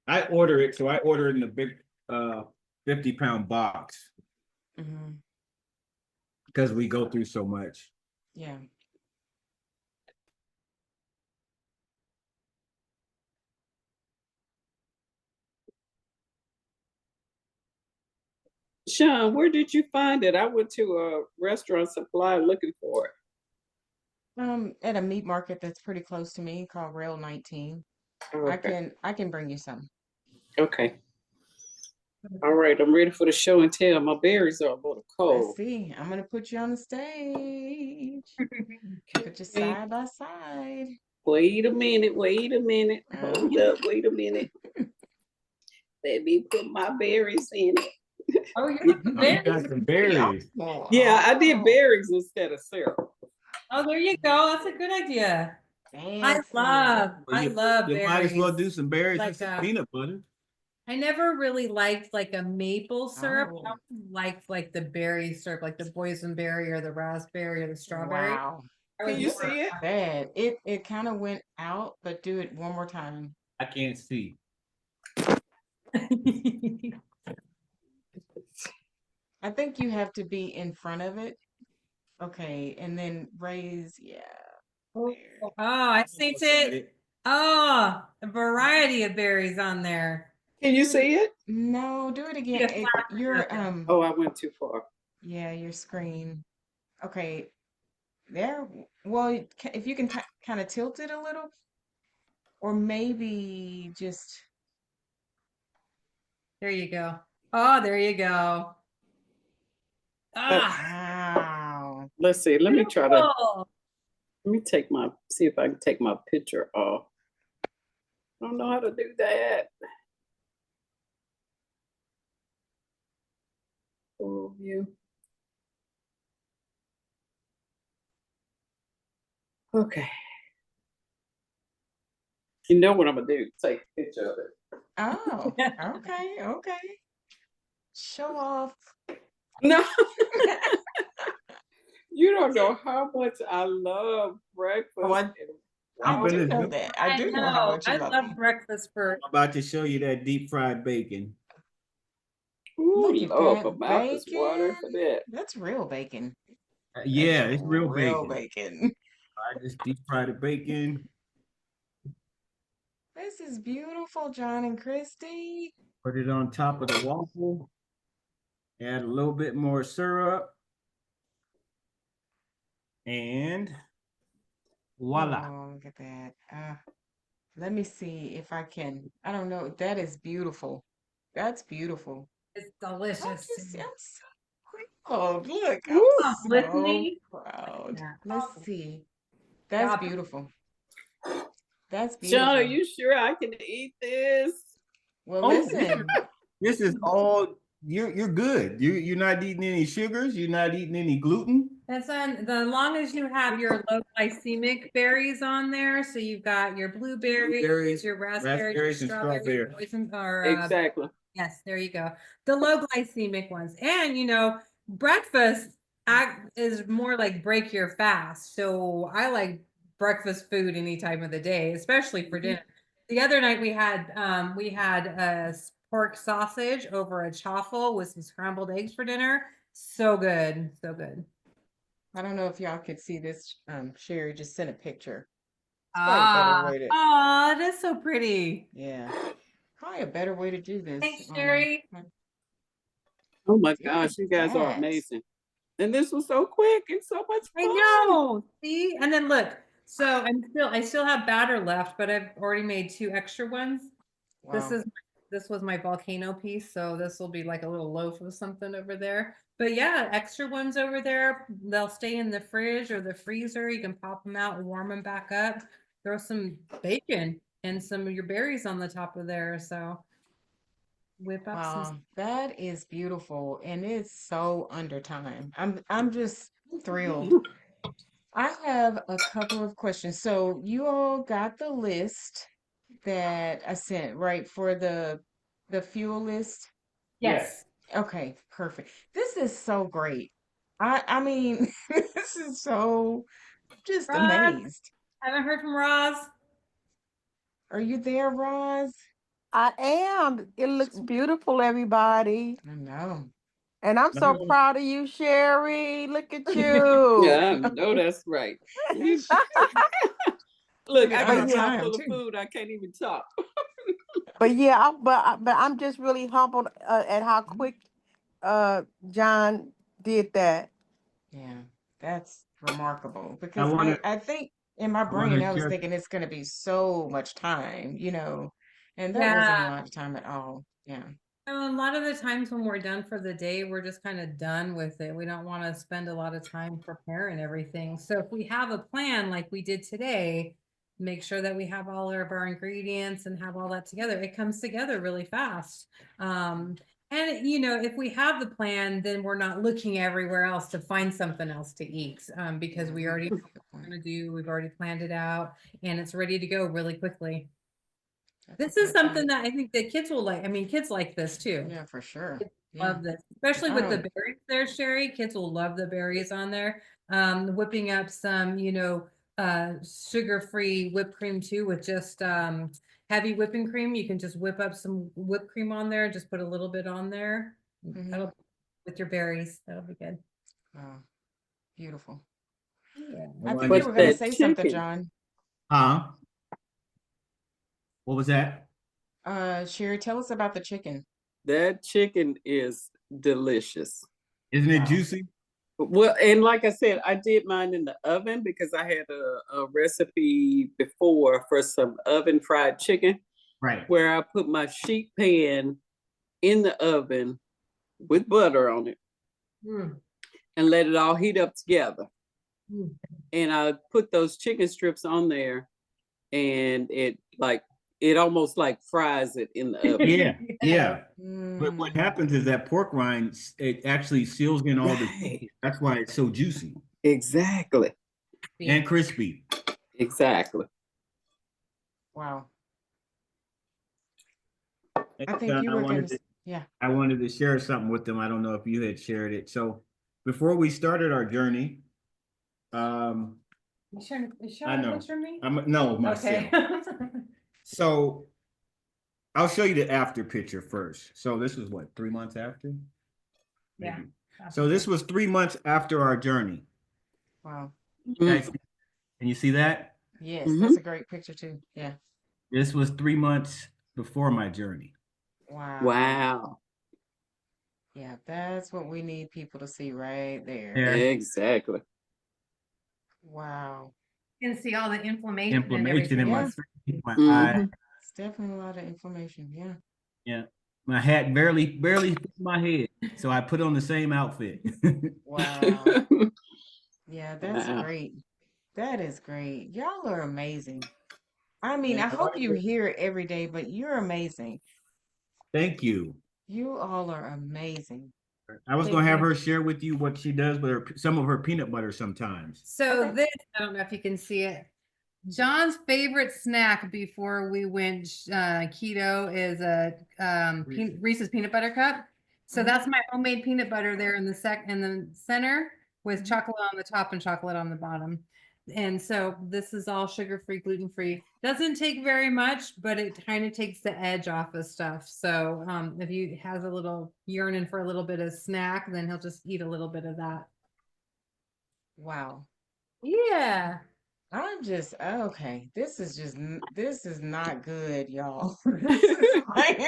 Speaker 3: I order it. So I order it in a big 50-pound box
Speaker 1: Hmm.
Speaker 3: because we go through so much.
Speaker 1: Yeah.
Speaker 4: Sean, where did you find it? I went to a restaurant supply looking for it.
Speaker 1: At a meat market that's pretty close to me called Rail 19.
Speaker 4: Oh, okay.
Speaker 1: I can bring you some.
Speaker 4: Okay. All right. I'm ready for the show and tell. My berries are a little
Speaker 1: Let's
Speaker 4: cold.
Speaker 1: see. I'm gonna put you on the stage. Put you
Speaker 4: Okay.
Speaker 1: side by side.
Speaker 4: Wait a minute. Wait a minute.
Speaker 1: Uh,
Speaker 4: Hold up. Wait a minute. Let me put my berries in it.
Speaker 2: Oh, you're
Speaker 3: Oh, you got some berries.
Speaker 4: Yeah, I did
Speaker 1: Oh,
Speaker 4: berries instead of syrup.
Speaker 2: Oh, there you go. That's a good idea.
Speaker 1: fancy.
Speaker 3: Well,
Speaker 2: I love
Speaker 3: you might as well
Speaker 2: berries.
Speaker 3: do some berries
Speaker 2: Like
Speaker 3: with some peanut butter.
Speaker 2: I never really liked like a maple syrup. I
Speaker 1: Oh,
Speaker 2: always liked like the berry syrup, like the boysenberry or the raspberry or the strawberry.
Speaker 1: wow.
Speaker 2: I
Speaker 4: Can
Speaker 2: was
Speaker 4: you
Speaker 2: more.
Speaker 4: see it?
Speaker 1: Bad. It kind of went out, but do it one more time.
Speaker 3: I can't see.
Speaker 1: I think you have to be in front of it. Okay, and then raise, yeah,
Speaker 2: Oh,
Speaker 1: there.
Speaker 2: I see
Speaker 3: Got
Speaker 2: it.
Speaker 3: it.
Speaker 2: Oh, a variety of berries on there.
Speaker 4: Can you see it?
Speaker 1: No, do it again.
Speaker 2: Yeah,
Speaker 1: Your
Speaker 4: Oh, I went too far.
Speaker 1: yeah, your screen. Okay, there. Well, if you can kind of tilt it a little, or maybe just
Speaker 2: there you go. Oh, there you go.
Speaker 4: Uh,
Speaker 2: Ah,
Speaker 1: wow.
Speaker 4: let's see. Let me try to.
Speaker 2: beautiful.
Speaker 4: Let me see if I can take my picture off. I don't know how to do that. Oh, you. Okay. You know what I'm gonna do? Take a picture of it.
Speaker 1: Oh, okay, okay. Show off.
Speaker 4: No, you don't know how much I love
Speaker 1: Oh,
Speaker 4: breakfast and
Speaker 1: I
Speaker 3: I'm
Speaker 1: do
Speaker 3: gonna
Speaker 1: know
Speaker 3: do.
Speaker 1: that. I
Speaker 2: I
Speaker 1: do know how
Speaker 2: know.
Speaker 1: much you
Speaker 2: I
Speaker 1: love
Speaker 2: love
Speaker 1: me.
Speaker 2: breakfast for.
Speaker 3: I'm about to show you that deep fried bacon.
Speaker 4: ooh,
Speaker 1: Look at
Speaker 4: Lord, my
Speaker 1: that
Speaker 4: mouth is
Speaker 1: bacon.
Speaker 4: watering for that.
Speaker 1: That's real bacon. That's
Speaker 3: Yeah, it's real
Speaker 1: real
Speaker 3: bacon.
Speaker 1: bacon.
Speaker 3: I just deep fried the bacon.
Speaker 1: This is beautiful, John and Christy.
Speaker 3: Put it on top of the waffle. Add a little bit more syrup, and voila.
Speaker 1: Oh, look at that. Let me see if I can. I don't know. That is beautiful. That's beautiful.
Speaker 2: It's delicious.
Speaker 1: I'm so proud. Look, I'm
Speaker 4: Woo.
Speaker 1: so
Speaker 2: Listening.
Speaker 1: proud.
Speaker 2: Yeah.
Speaker 1: Let's
Speaker 2: Oh,
Speaker 1: see. That's
Speaker 2: God.
Speaker 1: beautiful. That's
Speaker 4: Sean, are
Speaker 1: beautiful.
Speaker 4: you sure I can eat this?
Speaker 1: Well,
Speaker 3: Oh, yeah.
Speaker 1: listen.
Speaker 3: This is all you're good. You're not eating any sugars, you're not eating any gluten.
Speaker 2: That's on the long as you have your low glycemic berries on there. So you've got your blueberries,
Speaker 3: Blueberries,
Speaker 2: your raspberries, your
Speaker 3: raspberries, and
Speaker 2: strawberries,
Speaker 3: strawberries.
Speaker 2: poison, or
Speaker 4: Exactly.
Speaker 2: yes, there you go. The low glycemic ones. And breakfast is more like break your fast. So I like breakfast food any time of the day, especially for dinner. The other night we had a pork sausage over a chaffle with some scrambled eggs for dinner. So good. So good.
Speaker 1: I don't know if y'all could see this. Sherry just sent a picture. It's probably a better
Speaker 2: Ah,
Speaker 1: way to,
Speaker 2: oh, that's so pretty.
Speaker 1: yeah, probably a better way to do this.
Speaker 2: Thanks, Sherry.
Speaker 4: Oh my
Speaker 1: Look
Speaker 4: gosh,
Speaker 1: at
Speaker 4: you guys are
Speaker 1: that.
Speaker 4: amazing. And this was so quick and so much
Speaker 2: I
Speaker 4: fun.
Speaker 2: know. See, and then look. So I still have batter left, but I've already made two extra ones. This
Speaker 1: Wow.
Speaker 2: is this was my volcano piece, so this will be like a little loaf of something over there. But yeah, extra ones over there. They'll stay in the fridge or the freezer. You can pop them out and warm them back up. Throw some bacon and some of your berries on the top of there. So whip up some.
Speaker 1: Wow, that is beautiful, and it's so under time. I'm just thrilled. I have a couple of questions. So you all got the list that I sent, right, for the fuel list?
Speaker 3: Yes.
Speaker 2: Yes.
Speaker 1: Okay, perfect. This is so great. I mean, this is so Just
Speaker 2: Roz,
Speaker 1: amazed.
Speaker 2: haven't heard from Roz.
Speaker 1: Are you there, Roz?
Speaker 5: I am. It looks beautiful, everybody.
Speaker 1: I know.
Speaker 5: And I'm so
Speaker 3: No.
Speaker 5: proud of you, Sherry. Look at you.
Speaker 4: Yeah, I know that's right. Look,
Speaker 1: Look at
Speaker 4: I
Speaker 1: on
Speaker 4: got
Speaker 5: But
Speaker 1: a
Speaker 5: yeah,
Speaker 4: a mouth
Speaker 1: time
Speaker 4: full of
Speaker 1: too.
Speaker 4: food. I can't even talk.
Speaker 5: but I'm just really humbled at how quick John did that.
Speaker 1: Yeah, that's remarkable
Speaker 3: I
Speaker 1: because
Speaker 3: want to.
Speaker 1: I think in my
Speaker 3: I want
Speaker 1: brain
Speaker 3: to
Speaker 1: I was
Speaker 3: share.
Speaker 1: thinking it's going to be so much time, and that wasn't a
Speaker 2: Yeah.
Speaker 1: lot of time at all. Yeah.
Speaker 2: A lot of the times when we're done for the day, we're just kind of done with it. We don't want to spend a lot of time preparing everything. So if we have a plan like we did today, make sure that we have all of our ingredients and have all that together. It comes together really fast. And if we have the plan, then we're not looking everywhere else to find something else to eat because
Speaker 1: Yeah,
Speaker 2: we already know
Speaker 1: good
Speaker 2: what we're
Speaker 1: point.
Speaker 2: going to do. We've already planned it out and it's ready to go really quickly.
Speaker 1: That's a
Speaker 2: This is
Speaker 1: good
Speaker 2: something
Speaker 1: point.
Speaker 2: that I think that kids will like. I mean, kids like this too.
Speaker 1: Yeah, for sure. Yeah.
Speaker 2: Love this, especially
Speaker 1: I
Speaker 2: with the
Speaker 1: don't.
Speaker 2: berries there, Sherry. Kids will love the berries on there. Whipping up some, sugar-free whipped cream too with just heavy whipping cream. You can just whip up some whipped cream on there, just put a little bit on there. That'll with your berries. That'll be good.
Speaker 1: Wow, beautiful.
Speaker 2: Yeah.
Speaker 1: I think you
Speaker 4: But
Speaker 1: were going to
Speaker 4: that
Speaker 1: say something,
Speaker 4: chicken,
Speaker 1: John.
Speaker 3: Huh? What was that?
Speaker 1: Sherry, tell us about the chicken.
Speaker 4: that chicken is delicious.
Speaker 3: Isn't it
Speaker 1: Wow.
Speaker 3: juicy?
Speaker 4: Well, and like I said, I did mine in the oven because I had a recipe before for some oven fried chicken
Speaker 3: Right.
Speaker 4: where I put my sheet pan in the oven with butter on it
Speaker 2: Mm.
Speaker 4: and let it all heat up together.
Speaker 2: Mm.
Speaker 4: And I put those chicken strips on there and it almost like fries it in the oven.
Speaker 3: Yeah. Yeah. But what
Speaker 1: Mm,
Speaker 3: happens is that pork rind, it actually seals in all the.
Speaker 4: Right.
Speaker 3: That's why it's so juicy
Speaker 4: Exactly.
Speaker 3: and crispy.
Speaker 4: Exactly.
Speaker 1: wow.
Speaker 3: And,
Speaker 1: I think you
Speaker 3: I
Speaker 1: were going
Speaker 3: wanted
Speaker 1: to,
Speaker 3: to,
Speaker 1: yeah.
Speaker 3: I wanted to share something with them. I don't know if you had shared it. So before we started our journey,
Speaker 2: You showing
Speaker 3: I
Speaker 2: a
Speaker 3: know.
Speaker 2: picture of me?
Speaker 3: No, myself.
Speaker 2: Okay.
Speaker 3: So I'll show you the after picture first. So this was what, 3 months after?
Speaker 2: Yeah.
Speaker 3: Maybe. So this was 3 months after our journey.
Speaker 1: Wow.
Speaker 3: Guys, can you see that?
Speaker 1: Yes,
Speaker 4: Mhm.
Speaker 1: that's a great picture too. Yeah.
Speaker 3: This was 3 months before my journey.
Speaker 1: Wow.
Speaker 4: Wow.
Speaker 1: Yeah, that's what we need people to see right there.
Speaker 3: Yeah.
Speaker 4: Exactly.
Speaker 1: Wow.
Speaker 2: You can see all the inflammation,
Speaker 3: Inflammation in my,
Speaker 1: Yeah.
Speaker 3: my eye.
Speaker 4: Mhm.
Speaker 1: It's definitely a lot of inflammation. Yeah.
Speaker 3: Yeah. My hat barely fit my head. So I put on the same outfit.
Speaker 1: Wow. Yeah, that's
Speaker 4: Wow.
Speaker 1: great. That is great. Y'all are amazing. I mean,
Speaker 3: And
Speaker 1: I
Speaker 3: a lot
Speaker 1: hope
Speaker 3: of
Speaker 1: you
Speaker 3: it-
Speaker 1: hear it every day, but you're amazing.
Speaker 3: Thank you.
Speaker 1: You all are amazing.
Speaker 3: I was
Speaker 2: Thank
Speaker 3: gonna have
Speaker 2: you.
Speaker 3: her share with you what she does with some of her peanut butter sometimes.
Speaker 2: So
Speaker 1: Okay.
Speaker 2: this, I don't know if you can see it. John's favorite snack before we went keto is a Reese's peanut butter cup. So
Speaker 1: Mhm.
Speaker 2: that's my homemade peanut butter there in the center with
Speaker 1: Mhm.
Speaker 2: chocolate on the top and chocolate on the bottom. And so this is all sugar-free, gluten-free. Doesn't take very much, but it kind of takes the edge off of stuff. So if he has a little yearning for a little bit of snack, then he'll just eat a little bit of that.
Speaker 1: Wow.
Speaker 2: Yeah.
Speaker 1: I'm just okay. This is not good, y'all. This is like,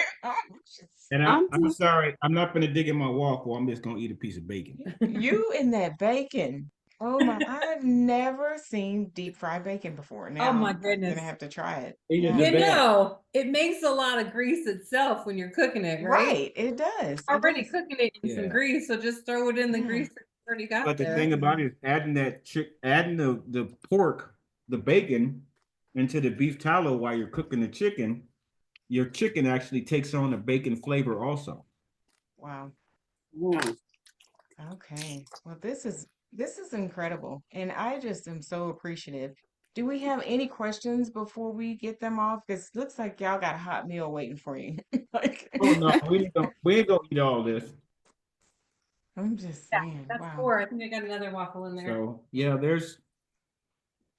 Speaker 3: And
Speaker 4: I'm
Speaker 3: I'm
Speaker 4: just
Speaker 3: sorry, I'm not gonna dig in my waffle. I'm just gonna eat a piece of bacon.
Speaker 1: you and that bacon. Oh my, I've never seen deep fried bacon before.
Speaker 2: Oh
Speaker 1: Now
Speaker 2: my
Speaker 1: I'm
Speaker 2: goodness.
Speaker 1: gonna have to try it.
Speaker 3: Eat it
Speaker 1: Yeah.
Speaker 3: the best.
Speaker 2: It makes a lot of grease itself when you're cooking it, right?
Speaker 1: Right, it does. It
Speaker 2: Already
Speaker 1: does.
Speaker 2: cooking it in some
Speaker 3: Yeah.
Speaker 2: grease, so just throw it in the
Speaker 1: Yeah.
Speaker 2: grease that you already got
Speaker 3: But the
Speaker 2: there.
Speaker 3: thing about it is adding adding the pork, the bacon into the beef tallow while you're cooking the chicken, your chicken actually takes on a bacon flavor also.
Speaker 1: Wow.
Speaker 4: yeah.
Speaker 1: Okay. Well, this is incredible, and I just am so appreciative. Do we have any questions before we get them off? Because it looks like y'all got a hot meal waiting for you. Like,
Speaker 3: Oh no, we ain't gonna eat all this.
Speaker 1: I'm just
Speaker 2: Yeah,
Speaker 1: saying,
Speaker 2: that's
Speaker 1: wow.
Speaker 2: 4. I think I got another waffle in there.
Speaker 3: So yeah, there's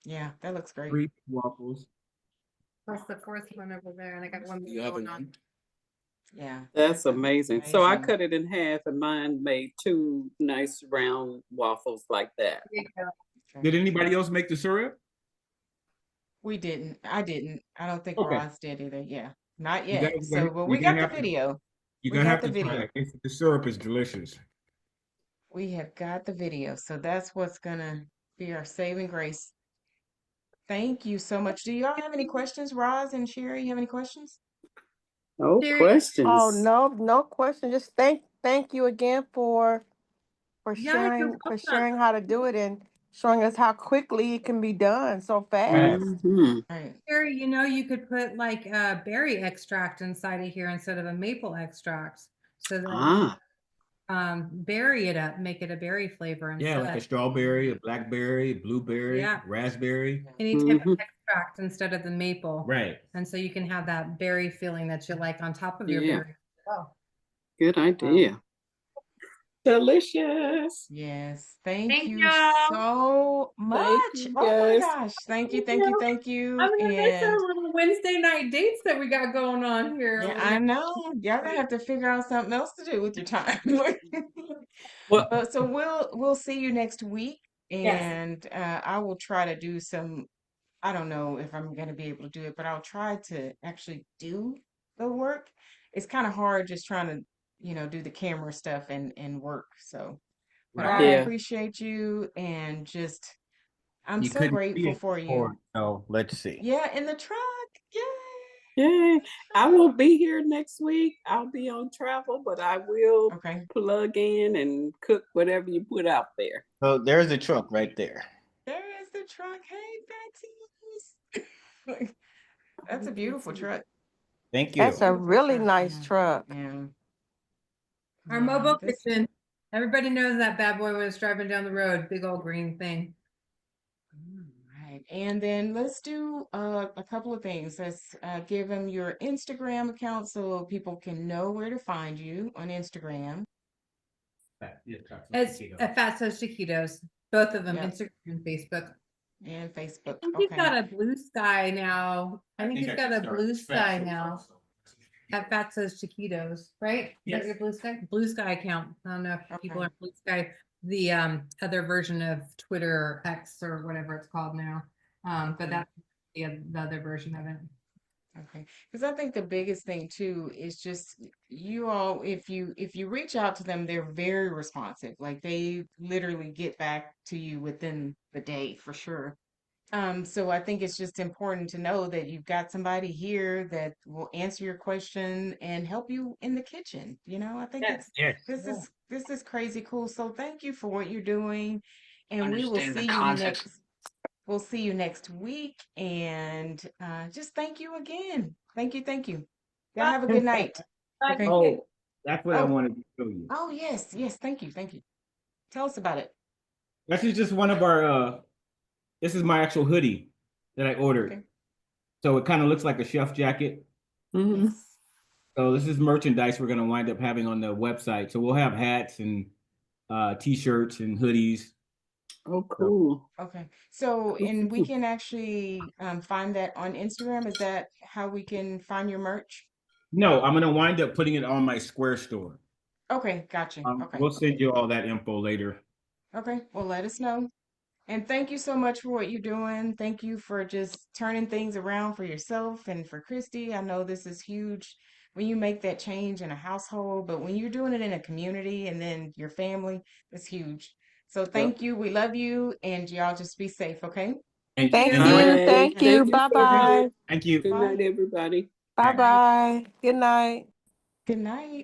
Speaker 1: Yeah, that looks great.
Speaker 3: 3 waffles.
Speaker 2: That's the fourth one over there, and I got one
Speaker 6: You
Speaker 2: more
Speaker 6: have
Speaker 2: going
Speaker 6: a
Speaker 2: on.
Speaker 1: Yeah.
Speaker 4: That's amazing. So I
Speaker 1: amazing.
Speaker 4: cut it in half and mine made two nice round waffles like that.
Speaker 2: There you go.
Speaker 1: Okay.
Speaker 3: Did anybody else make the syrup?
Speaker 1: We didn't. I didn't. I don't think
Speaker 3: Okay.
Speaker 1: Roz did either. Yeah. Not
Speaker 3: You guys,
Speaker 1: yet. So, but we
Speaker 3: you're
Speaker 1: got
Speaker 3: gonna
Speaker 1: the
Speaker 3: have to,
Speaker 1: video.
Speaker 3: you're
Speaker 1: We
Speaker 3: gonna
Speaker 1: got
Speaker 3: have
Speaker 1: the
Speaker 3: to try
Speaker 1: video.
Speaker 3: it. The syrup is delicious.
Speaker 1: We have got the video. So that's what's gonna be our saving grace. Thank you so much. Do y'all have any questions, Roz and Sherry? You have any questions?
Speaker 4: No
Speaker 2: Sherry-
Speaker 5: Oh,
Speaker 4: questions.
Speaker 5: no question. Just thank you again for
Speaker 2: Yeah, you're welcome.
Speaker 5: sharing how to do it and showing us how quickly it can be done so fast.
Speaker 4: Mhm.
Speaker 1: Right.
Speaker 2: Sherry, you know, you could put like a berry extract inside of here instead of a maple extract. So that
Speaker 4: Ah,
Speaker 2: berry it up, make it a berry flavor
Speaker 3: Yeah, like a
Speaker 2: instead.
Speaker 3: strawberry, a blackberry, blueberry,
Speaker 2: Yeah.
Speaker 3: raspberry.
Speaker 2: Any type of
Speaker 4: Mhm.
Speaker 2: extract instead of the maple.
Speaker 3: Right.
Speaker 2: And so you can have that berry feeling that you like on top of your
Speaker 4: Yeah.
Speaker 2: berry. Oh,
Speaker 4: good idea. Delicious.
Speaker 1: Yes. Thank
Speaker 2: Thank
Speaker 1: you
Speaker 2: you.
Speaker 1: so much.
Speaker 4: you,
Speaker 1: Oh my
Speaker 4: guys.
Speaker 1: gosh. Thank you.
Speaker 2: Thank
Speaker 1: Thank you.
Speaker 2: you.
Speaker 1: Thank you.
Speaker 2: I'm gonna miss
Speaker 1: And
Speaker 2: our little Wednesday night dates that we got going on here.
Speaker 1: yeah,
Speaker 2: over the
Speaker 1: I
Speaker 2: next-
Speaker 1: know. Y'all gonna have to figure out something else to do with your time.
Speaker 4: Well,
Speaker 1: But so we'll see you next week,
Speaker 2: Yes.
Speaker 1: and I will try to do some. I don't know if I'm gonna be able to do it, but I'll try to actually do the work. It's kind of hard just trying to, do the camera stuff and work. So, but I
Speaker 4: yeah.
Speaker 1: appreciate you and just I'm
Speaker 3: You
Speaker 1: so
Speaker 3: couldn't see
Speaker 1: grateful
Speaker 3: it
Speaker 1: for
Speaker 3: before.
Speaker 1: you.
Speaker 3: So let's see.
Speaker 1: Yeah, in the truck. Yay!
Speaker 4: Yay. I won't be here next week. I'll be on travel, but I will
Speaker 1: Okay.
Speaker 4: plug in and cook whatever you put out there.
Speaker 3: So there's the truck right there.
Speaker 1: There is the truck. Hey, Fatsos. That's a beautiful truck.
Speaker 3: Thank you.
Speaker 5: That's a
Speaker 1: Beautiful
Speaker 5: really
Speaker 1: truck.
Speaker 5: nice
Speaker 1: Yeah.
Speaker 5: truck.
Speaker 1: Yeah.
Speaker 2: Our
Speaker 1: Yeah,
Speaker 2: mobile
Speaker 1: this-
Speaker 2: kitchen. Everybody knows that bad boy when it's driving down the road, big old green thing.
Speaker 1: Right. And then let's do a couple of things. Let's give them your Instagram account so people can know where to find you on Instagram.
Speaker 2: It's Fatsos Chiquitos, both of them,
Speaker 1: Yep.
Speaker 2: Instagram and Facebook.
Speaker 1: And
Speaker 2: I
Speaker 1: Facebook.
Speaker 2: think he's
Speaker 1: Okay.
Speaker 2: got a blue sky now. I think he's got a blue sky now at Fatsos Chiquitos, right? Is that your blue sky? Blue sky account. I don't know if people
Speaker 1: Okay.
Speaker 2: are blue sky, the other version of Twitter or X or whatever it's called now. But that's the other version of it.
Speaker 1: Okay. Because I think the biggest thing too is just you all, if you reach out to them, they're very responsive. Like they literally get back to you within the day for sure. So I think it's just important to know that you've got somebody here that will answer your question and help you in the kitchen. I think
Speaker 2: Yes.
Speaker 3: Yes.
Speaker 1: this is crazy cool. So thank you for what you're doing, and we will
Speaker 6: Understand the
Speaker 1: see you
Speaker 6: concept.
Speaker 1: we'll see you next week, and just thank you again. Thank you, thank you. Y'all have a good night. Okay.
Speaker 3: Oh, that's what I
Speaker 1: Oh,
Speaker 3: wanted to show you.
Speaker 1: oh yes, yes. Thank you, thank you. Tell us about it.
Speaker 3: This is just one of our this is my actual hoodie that I ordered.
Speaker 1: Okay.
Speaker 3: So it kind of looks like a chef jacket.
Speaker 4: Mhm.
Speaker 1: Yes.
Speaker 3: So this is merchandise we're gonna wind up having on the website. So we'll have hats and t-shirts and hoodies.
Speaker 4: Oh, cool.
Speaker 1: Okay. So, and we
Speaker 4: Cool.
Speaker 1: can actually find that on Instagram. Is that how we can find your merch?
Speaker 3: No, I'm gonna wind up putting it on my Square store.
Speaker 1: Okay, gotcha. Okay.
Speaker 3: We'll send you all that info later.
Speaker 1: Okay. Well, let us know. And thank you so much for what you're doing. Thank you for just turning things around for yourself and for Kristi. I know this is huge when you make that change in a household, but when you're doing it in a community and then your family, it's huge. So thank you. We love you, and y'all just be safe, okay?
Speaker 3: And
Speaker 5: Thank
Speaker 3: and
Speaker 5: you.
Speaker 4: Yay.
Speaker 5: Thank you.
Speaker 4: Thank you
Speaker 5: Bye
Speaker 4: so much.
Speaker 5: bye.
Speaker 3: thank you.
Speaker 4: Good night, everybody.
Speaker 5: Bye bye. Good night.
Speaker 1: Good night.